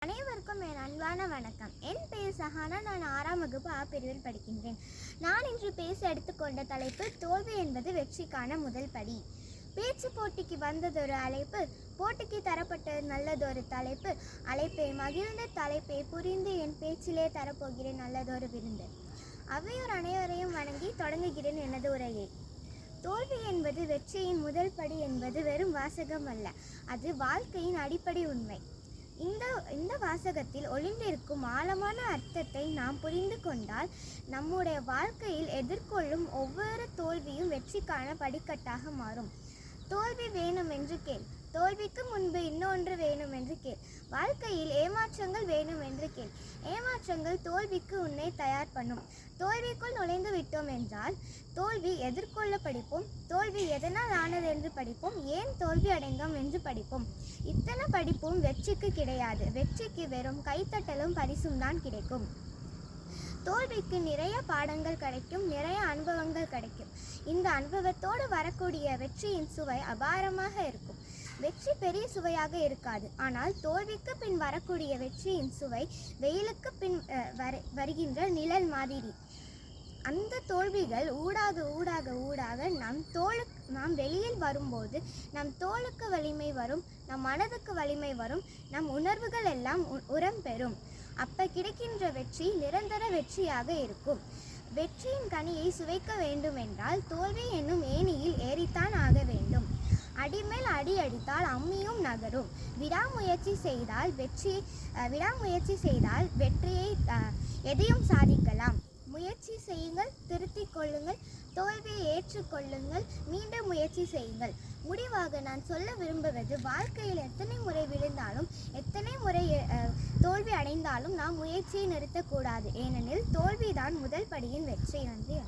அனைவருக்கும் என் அன்பான வணக்கம். என் பெயர் சஹானா. நான் 6ஆம் வகுப்பு ஆ பிரிவில் படிக்கின்றேன். நான் இன்று பேச எடுத்துக்கொண்ட தலைப்பு தோல்வி என்பது வெற்றிக்கான முதல் படி. பேச்சு போட்டிக்கு வந்ததொரு அழைப்பு, போட்டிக்கு தரப்பட்ட நல்லதொரு தலைப்பு, அழைப்பை மகிழ்ந்து தலைப்பை புரிந்து என் பேச்சிலே தரப்போகிறேன் நல்லதொரு விருந்து. அவையோர் அனைவரையும் வணங்கி தொடங்குகிறேன் எனது உரையை. தோல்வி என்பது வெற்றியின் முதல் படி என்பது வெறும் வாசகம் அல்ல, அது வாழ்க்கையின் அடிப்படை உண்மை. இந்த வாசகத்தில் ஒளிந்திருக்கும் ஆழமான அர்த்தத்தை நாம் புரிந்து கொண்டால் நம்முடைய வாழ்க்கையில் எதிர்கொள்ளும் ஒவ்வொரு தோல்வியும் வெற்றிக்கான படிக்கட்டாக மாறும். தோல்வி வேணும் என்று கேள், தோல்விக்கு முன்பு இன்னொன்று வேணும் என்று கேள். வாழ்க்கையில் ஏமாற்றங்கள் வேணும் என்று கேள், ஏமாற்றங்கள் தோல்விக்கு உன்னை தயார் பண்ணும். தோல்விக்குள் நுழைந்து விட்டோம் என்றால் தோல்வி எதிர்கொள்ள படிப்போம், தோல்வி எதனால் ஆனது என்று படிப்போம், ஏன் தோல்வி அடைந்தோம் என்று படிப்போம். இத்தனை படிப்பும் வெற்றிக்கு கிடையாது. வெற்றிக்கு வெறும் கைத்தட்டலும் பரிசும் தான் கிடைக்கும். தோல்விக்கு நிறைய பாடங்கள் கிடைக்கும், நிறைய அனுபவங்கள் கிடைக்கும். இந்த அனுபவத்தோடு வரக்கூடிய வெற்றியின் சுவை அபாரமாக இருக்கும். வெற்றி பெரிய சுவையாக இருக்காது, ஆனால் தோல்விக்கு பின் வரக்கூடிய வெற்றியின் சுவை வெயிலுக்கு பின் வருகின்ற நிழல் மாதிரி. அந்த தோல்விகள் ஊடாக ஊடாக ஊடாக நாம் வெளியில் வரும்போது நம் தோளுக்கு வலிமை வரும், நம் மனதுக்கு வலிமை வரும், நம் உணர்வுகள் எல்லாம் உரம் பெறும். அப்ப கிடைக்கின்ற வெற்றி நிரந்தர வெற்றியாக இருக்கும். வெற்றியின் கனியை சுவைக்க வேண்டும் என்றால் தோல்வி என்னும் ஏணியில் ஏறித்தான் ஆக வேண்டும். அடிமேல் அடி அடித்தால் அம்மியும் நகரும். விடாமுயற்சி செய்தால் வெற்றியை எதையும் சாதிக்கலாம். முயற்சி செய்யுங்கள், திருத்திக் கொள்ளுங்கள், தோல்வியை ஏற்றுக்கொள்ளுங்கள், மீண்டும் முயற்சி செய்யுங்கள். முடிவாக நான் சொல்ல விரும்புவது, வாழ்க்கையில் எத்தனை முறை விழுந்தாலும் எத்தனை முறை தோல்வி அடைந்தாலும் நாம் முயற்சியை நிறுத்தக்கூடாது. ஏனெனில் தோல்விதான் முதல் படியின் வெற்றி. நன்றி.